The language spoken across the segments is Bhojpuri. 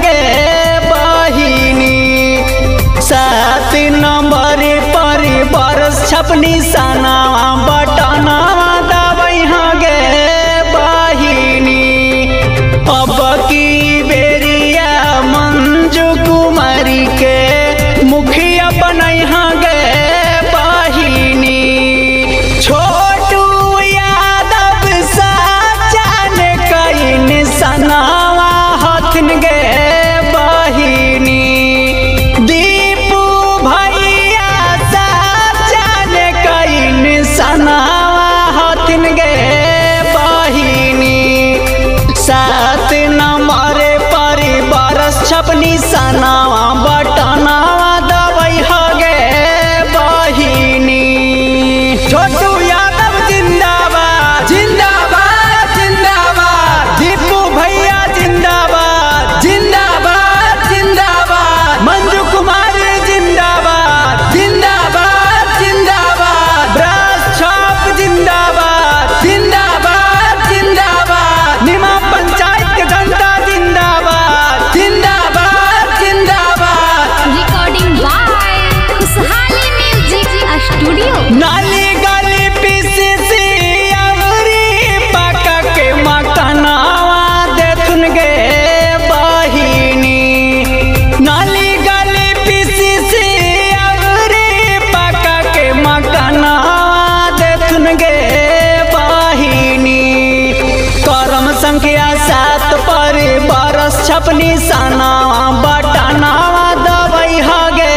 गे बहिनी। 7 नंबर पर बरस छपनी सनावा बटनावा दबै गे बहिनी। अब की बेरिया मंजू कुमारी के मुखिया बनै गे बहिनी। छोटू यादव साचन कइन सनावा हथिन गे बहिनी। दीपू भैया साचन कइन सनावा हथिन गे बहिनी। 7 नंबर पर बरस छपनी सनावा बटनावा दबै गे बहिनी। छोटू यादव जिंदाबाद जिंदाबाद जिंदाबाद। दीपू भैया जिंदाबाद जिंदाबाद जिंदाबाद। मंजू कुमारी जिंदाबाद जिंदाबाद जिंदाबाद। ब्रश छाप जिंदाबाद जिंदाबाद जिंदाबाद। निमा पंचायत के जनता जिंदाबाद जिंदाबाद जिंदाबाद। रिकॉर्डिंग बाय खुशहाली म्यूजिक स्टूडियो। नाली गली पीसीसी अवरी पका के मकनावा देथुन गे बहिनी। नाली गली पीसीसी अवरी पका के मकनावा देथुन गे बहिनी। करम संख्या 7 पर बरस छपनी सनावा बटनावा दबै गे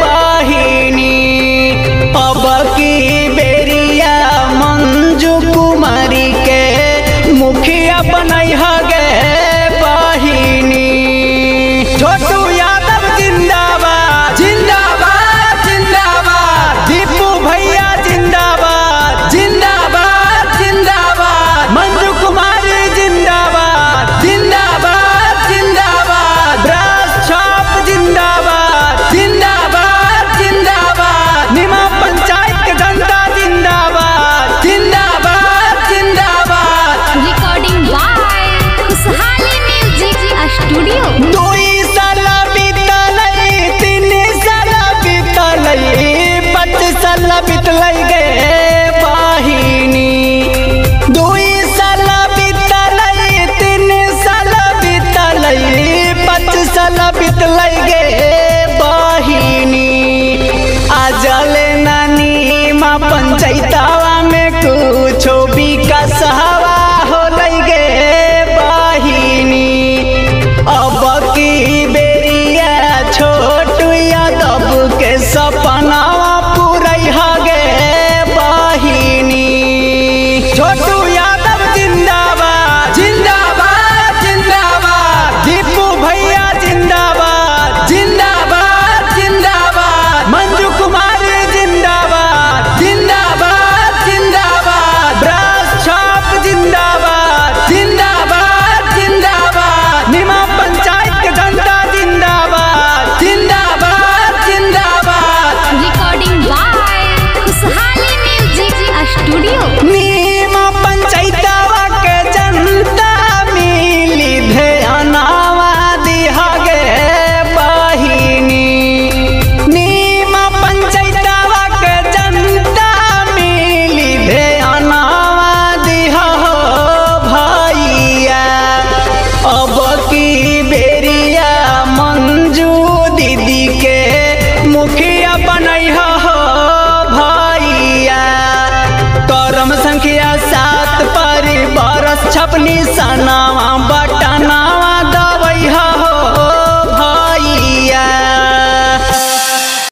बहिनी। अब की बेरिया मंजू कुमारी के मुखिया बनै गे बहिनी। छोटू यादव जिंदाबाद जिंदाबाद जिंदाबाद। दीपू भैया जिंदाबाद जिंदाबाद जिंदाबाद। मंजू कुमारी जिंदाबाद जिंदाबाद जिंदाबाद। ब्रश छाप जिंदाबाद जिंदाबाद जिंदाबाद। निमा पंचायत के जनता जिंदाबाद जिंदाबाद जिंदाबाद। रिकॉर्डिंग बाय खुशहाली म्यूजिक स्टूडियो। 2 साल बीतलै 3 साल बीतलै 25 साल बीतलै गे बहिनी। 2 साल बीतलै 3 साल बीतलै 25 साल बीतलै गे बहिनी। आजल नानी माँ पंचायतवा में कुछो विकास हवा होलै गे बहिनी। अब की बेरिया छोटू यादव के सपनावा पूरै गे बहिनी। छोटू यादव जिंदाबाद जिंदाबाद जिंदाबाद। दीपू भैया जिंदाबाद जिंदाबाद जिंदाबाद। मंजू कुमारी जिंदाबाद जिंदाबाद जिंदाबाद। ब्रश छाप जिंदाबाद जिंदाबाद जिंदाबाद। निमा पंचायत के जनता जिंदाबाद जिंदाबाद जिंदाबाद। रिकॉर्डिंग बाय खुशहाली म्यूजिक स्टूडियो। निमा पंचायतवा के जनता मिली ध्यानवा दिहा गे बहिनी। निमा पंचायतवा के जनता मिली ध्यानवा दिहा हो भैया। अब की बेरिया मंजू दीदी के मुखिया बनै हो भैया। करम संख्या 7 पर बरस छपनी सनावा